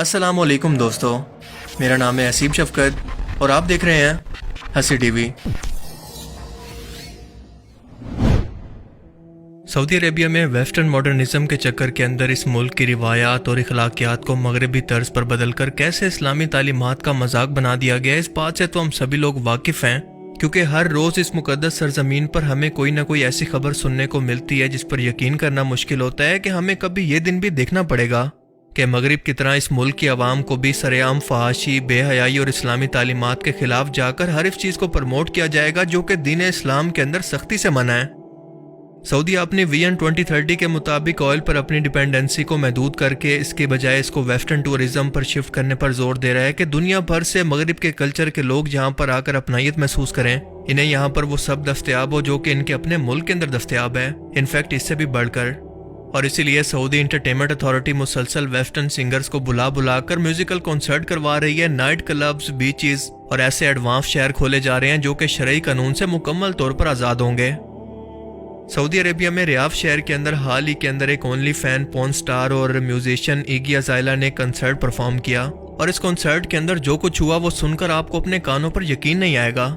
अस्सलाम वालेकुम दोस्तों, मेरा नाम है हसीब शफकत और आप देख रहे हैं हंसी टीवी। सऊदी अरेबिया में वेस्टर्न मॉडर्निज्म के चक्कर के अंदर इस मुल्क की रिवायात और अखलाकियात को मगरबी तर्ज पर बदलकर कैसे इस्लामी तालीमात का मजाक बना दिया गया, इस बात से तो हम सभी लोग वाकिफ़ हैं, क्योंकि हर रोज़ इस मुकद्दस सरजमीन पर हमें कोई ना कोई ऐसी खबर सुनने को मिलती है जिस पर यकीन करना मुश्किल होता है कि हमें कभी ये दिन भी देखना पड़ेगा कि मगरिब की तरह इस मुल्क की आवाम को भी सरेआम फहाशी, बेहयाई और इस्लामी तालीमात के खिलाफ जाकर हर इस चीज़ को प्रमोट किया जाएगा जो कि दीन इस्लाम के अंदर सख्ती से मना है। सऊदी अपनी विजन 2030 के मुताबिक ऑयल पर अपनी डिपेंडेंसी को महदूद करके इसके बजाय इसको वेस्टर्न टूरिज्म पर शिफ्ट करने पर जोर दे रहा है कि दुनिया भर से मगरिब के कल्चर के लोग यहाँ पर आकर अपनायत महसूस करें, इन्हें यहाँ पर वो सब दस्तयाब हो जो कि इनके अपने मुल्क के अंदर दस्तयाब है, इनफैक्ट इससे भी बढ़कर। और इसीलिए सऊदी इंटरटेनमेंट अथॉरिटी मुसलसल वेस्टर्न सिंगर्स को बुला कर म्यूजिकल कॉन्सर्ट करवा रही है, नाइट क्लब्स, बीचेस और ऐसे एडवांस शहर खोले जा रहे हैं जो कि शरई कानून से मुकम्मल तौर पर आज़ाद होंगे। सऊदी अरेबिया में रियाद शहर के अंदर हाल ही के अंदर एक ओनली फैन पॉर्न स्टार और म्यूजिशियन इगी अज़ाइला ने कंसर्ट परफॉर्म किया और इस कंसर्ट के अंदर जो कुछ हुआ वो सुनकर आपको अपने कानों पर यकीन नहीं आएगा।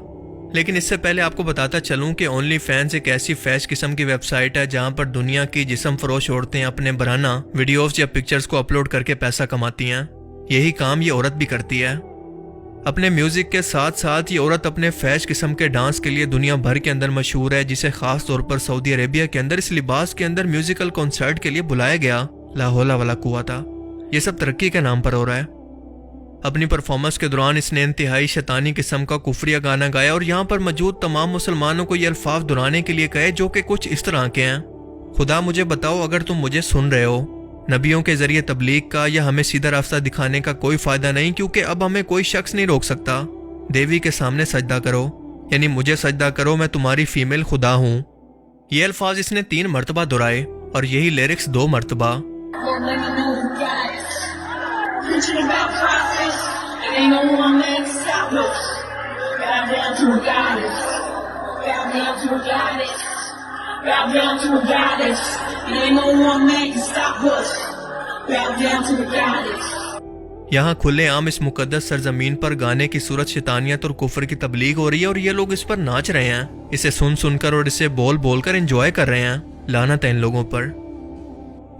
लेकिन इससे पहले आपको बताता चलूं कि ओनली फैंस एक ऐसी फैश किस्म की वेबसाइट है जहां पर दुनिया की जिस्म फरोश औरतें अपने बराना वीडियोस या पिक्चर्स को अपलोड करके पैसा कमाती हैं। यही काम ये औरत भी करती है। अपने म्यूजिक के साथ साथ ये औरत अपने फैश किस्म के डांस के लिए दुनिया भर के अंदर मशहूर है, जिसे खास तौर पर सऊदी अरेबिया के अंदर इस लिबास के अंदर म्यूजिकल कॉन्सर्ट के लिए बुलाया गया। ला हौला वला कुव्वता। ये सब तरक्की के नाम पर हो रहा है। अपनी परफॉर्मेंस के दौरान इसने इंतहाई शैतानी किस्म का कुफरिया गाना गाया और यहाँ पर मौजूद तमाम मुसलमानों को ये अल्फाज दोहराने के लिए कहे जो कि कुछ इस तरह के हैं। खुदा मुझे बताओ अगर तुम मुझे सुन रहे हो, नबियों के जरिए तबलीग का या हमें सीधा रास्ता दिखाने का कोई फायदा नहीं, क्योंकि अब हमें कोई शख्स नहीं रोक सकता। देवी के सामने सजदा करो, यानी मुझे सजदा करो, मैं तुम्हारी फीमेल खुदा हूँ। ये अल्फाज इसने 3 मरतबा दोहराए और यही लिरिक्स 2 मरतबा। यहाँ खुले आम इस मुकद्दस सरजमीन पर गाने की सूरत शैतानियत और कुफर की तबलीग हो रही है और ये लोग इस पर नाच रहे हैं, इसे सुन सुनकर और इसे बोल बोल कर एंजॉय कर रहे हैं। लानत है इन लोगों पर।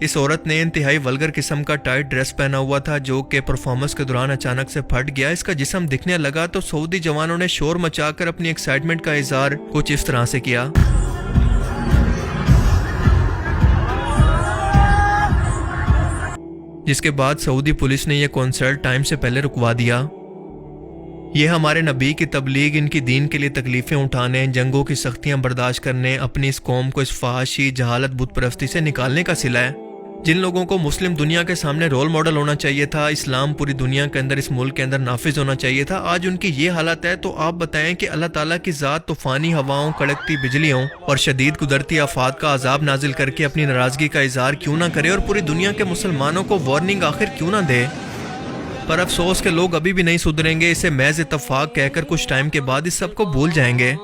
इस औरत ने इंतहाई वल्गर किस्म का टाइट ड्रेस पहना हुआ था जो कि परफॉर्मेंस के दौरान अचानक से फट गया। इसका जिस्म दिखने लगा तो सऊदी जवानों ने शोर मचाकर अपनी एक्साइटमेंट का इजहार कुछ इस तरह से किया। जिसके बाद सऊदी पुलिस ने यह कॉन्सर्ट टाइम से पहले रुकवा दिया। यह हमारे नबी की तबलीग, इनकी दीन के लिए तकलीफें उठाने, जंगों की सख्तियां बर्दाश्त करने, अपनी इस कौम को इस फहाशी, जहालत, बुत परस्ती से निकालने का सिला है। जिन लोगों को मुस्लिम दुनिया के सामने रोल मॉडल होना चाहिए था, इस्लाम पूरी दुनिया के अंदर इस मुल्क के अंदर नाफिज होना चाहिए था, आज उनकी ये हालत है। तो आप बताएं कि अल्लाह ताला की ज़ात तूफानी हवाओं, कड़कती बिजलियों और शदीद कुदरती आफात का अजाब नाजिल करके अपनी नाराज़गी का इजहार क्यों ना करे और पूरी दुनिया के मुसलमानों को वार्निंग आखिर क्यों ना दे। पर अफसोस के लोग अभी भी नहीं सुधरेंगे। इसे महज इत्तफाक कहकर कुछ टाइम के बाद इस सब को भूल जाएंगे।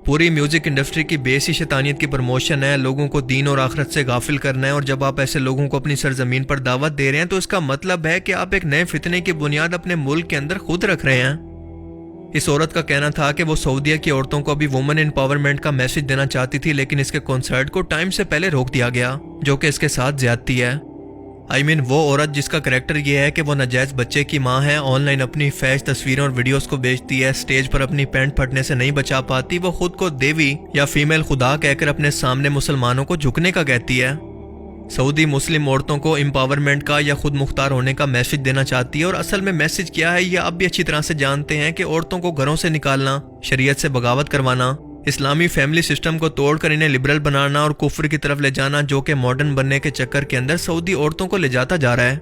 पूरी म्यूजिक इंडस्ट्री की बेस ही शैतानियत की प्रमोशन है, लोगों को दीन और आखिरत से गाफिल करना है। और जब आप ऐसे लोगों को अपनी सरजमीन पर दावत दे रहे हैं तो इसका मतलब है कि आप एक नए फितने की बुनियाद अपने मुल्क के अंदर खुद रख रहे हैं। इस औरत का कहना था कि वो सऊदीया की औरतों को अभी वुमेन एम्पावरमेंट का मैसेज देना चाहती थी, लेकिन इसके कॉन्सर्ट को टाइम से पहले रोक दिया गया, जो कि इसके साथ ज्यादती है। वो औरत जिसका करैक्टर ये है कि वो नाजायज बच्चे की माँ है, ऑनलाइन अपनी फैश तस्वीरें और वीडियोस को बेचती है, स्टेज पर अपनी पैंट फटने से नहीं बचा पाती, वो खुद को देवी या फीमेल खुदा कहकर अपने सामने मुसलमानों को झुकने का कहती है। सऊदी मुस्लिम औरतों को एम्पावरमेंट का या खुद मुख्तार होने का मैसेज देना चाहती है। और असल में मैसेज क्या है ये आप भी अच्छी तरह से जानते हैं कि औरतों को घरों से निकालना, शरीयत से बगावत करवाना, इस्लामी फैमिली सिस्टम को तोड़कर इन्हें लिबरल बनाना और कुफ्र की तरफ ले जाना, जो कि मॉडर्न बनने के चक्कर के अंदर सऊदी औरतों को ले जाता जा रहा है।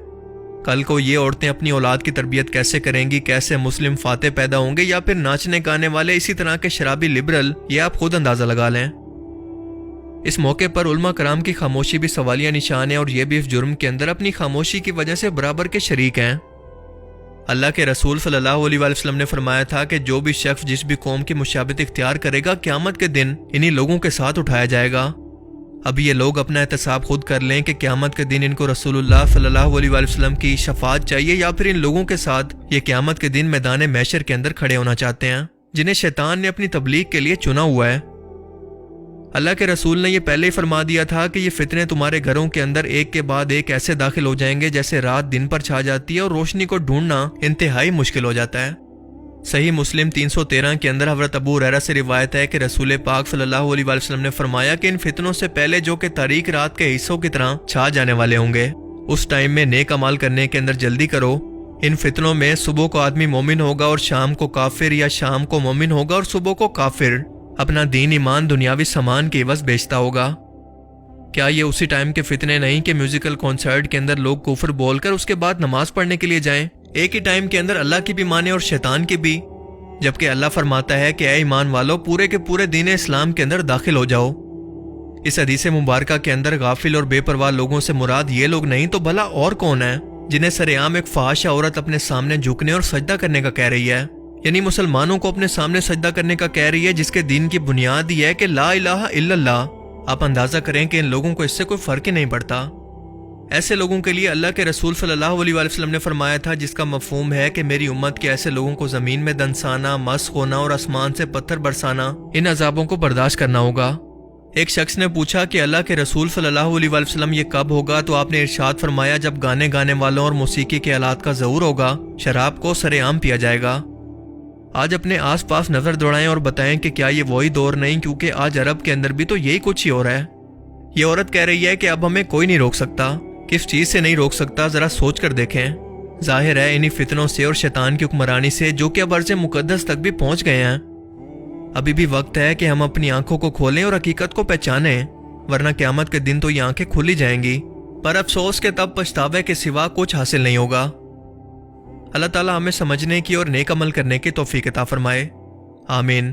कल को ये औरतें अपनी औलाद की तरबियत कैसे करेंगी, कैसे मुस्लिम फाते पैदा होंगे या फिर नाचने गाने वाले इसी तरह के शराबी लिबरल, ये आप खुद अंदाजा लगा लें। इस मौके पर उलमा कराम की खामोशी भी सवालिया निशान है और ये भी इस जुर्म के अंदर अपनी खामोशी की वजह से बराबर के शरीक हैं। اللہ کے رسول صلی اللہ علیہ وآلہ وسلم نے فرمایا تھا کہ جو بھی شخص جس بھی قوم کی مشابہت اختیار کرے گا قیامت کے دن انہی لوگوں کے ساتھ اٹھایا جائے گا۔ اب یہ لوگ اپنا احتساب خود کر لیں کہ قیامت کے دن ان کو رسول اللہ صلی اللہ علیہ وآلہ وسلم کی شفاعت چاہیے یا پھر ان لوگوں کے ساتھ یہ قیامت کے دن میدان محشر کے اندر کھڑے ہونا چاہتے ہیں جنہیں شیطان نے اپنی تبلیغ کے لیے چنا ہوا ہے۔ اللہ کے رسول نے یہ پہلے ہی فرما دیا تھا کہ یہ فتنے تمہارے گھروں کے اندر ایک کے بعد ایک ایسے داخل ہو جائیں گے جیسے رات دن پر چھا جاتی ہے اور روشنی کو ڈھونڈنا انتہائی مشکل ہو جاتا ہے۔ صحیح مسلم 313 کے اندر حضرت ابو ہریرہ سے روایت ہے کہ رسول پاک صلی اللہ علیہ وآلہ وسلم نے فرمایا کہ ان فتنوں سے پہلے جو کہ تاریک رات کے حصوں کی طرح چھا جانے والے ہوں گے، اس ٹائم میں نیک اعمال کرنے کے اندر جلدی کرو۔ ان فتنوں میں صبح کو آدمی مومن ہوگا اور شام کو کافر، یا شام کو مومن ہوگا اور صبح کو کافر، اپنا دین ایمان دنیاوی سامان کے عوض بیچتا ہوگا۔ کیا یہ اسی ٹائم کے فتنے نہیں کہ میوزیکل کنسرٹ کے اندر لوگ کفر بول کر اس کے بعد نماز پڑھنے کے لیے جائیں، ایک ہی ٹائم کے اندر اللہ کی بھی مانے اور شیطان کی بھی، جبکہ اللہ فرماتا ہے کہ اے ایمان والو پورے کے پورے دین اسلام کے اندر داخل ہو جاؤ۔ اس حدیث مبارکہ کے اندر غافل اور بے پرواہ لوگوں سے مراد یہ لوگ نہیں تو بھلا اور کون ہے جنہیں سرعام ایک فحاشہ عورت اپنے سامنے جھکنے اور سجدہ کرنے کا کہہ رہی ہے، یعنی مسلمانوں کو اپنے سامنے سجدہ کرنے کا کہہ رہی ہے، جس کے دین کی بنیاد یہ ہے کہ لا الہ الا اللہ۔ آپ اندازہ کریں کہ ان لوگوں کو اس سے کوئی فرق ہی نہیں پڑتا۔ ایسے لوگوں کے لیے اللہ کے رسول صلی اللہ علیہ وآلہ وسلم نے فرمایا تھا، جس کا مفہوم ہے کہ میری امت کے ایسے لوگوں کو زمین میں دنسانا، مسخ ہونا اور آسمان سے پتھر برسانا، ان عذابوں کو برداشت کرنا ہوگا۔ ایک شخص نے پوچھا کہ اللہ کے رسول صلی اللہ علیہ وآلہ وسلم یہ کب ہوگا؟ تو آپ نے ارشاد فرمایا جب گانے گانے والوں اور موسیقی کے آلات کا ظہور ہوگا، شراب کو سرے عام پیا جائے گا۔ آج اپنے آس پاس نظر دوڑائیں اور بتائیں کہ کیا یہ وہی دور نہیں، کیونکہ آج عرب کے اندر بھی تو یہی کچھ ہی ہو رہا ہے۔ یہ عورت کہہ رہی ہے کہ اب ہمیں کوئی نہیں روک سکتا۔ کس چیز سے نہیں روک سکتا؟ ذرا سوچ کر دیکھیں۔ ظاہر ہے انہی فتنوں سے اور شیطان کی حکمرانی سے جو کہ اب ارض مقدس تک بھی پہنچ گئے ہیں۔ ابھی بھی وقت ہے کہ ہم اپنی آنکھوں کو کھولیں اور حقیقت کو پہچانیں، ورنہ قیامت کے دن تو یہ آنکھیں کھلی جائیں گی، پر افسوس کے تب پچھتاوے کے سوا کچھ حاصل نہیں ہوگا۔ اللہ تعالی ہمیں سمجھنے کی اور نیک عمل کرنے کی توفیق عطا فرمائے، آمین۔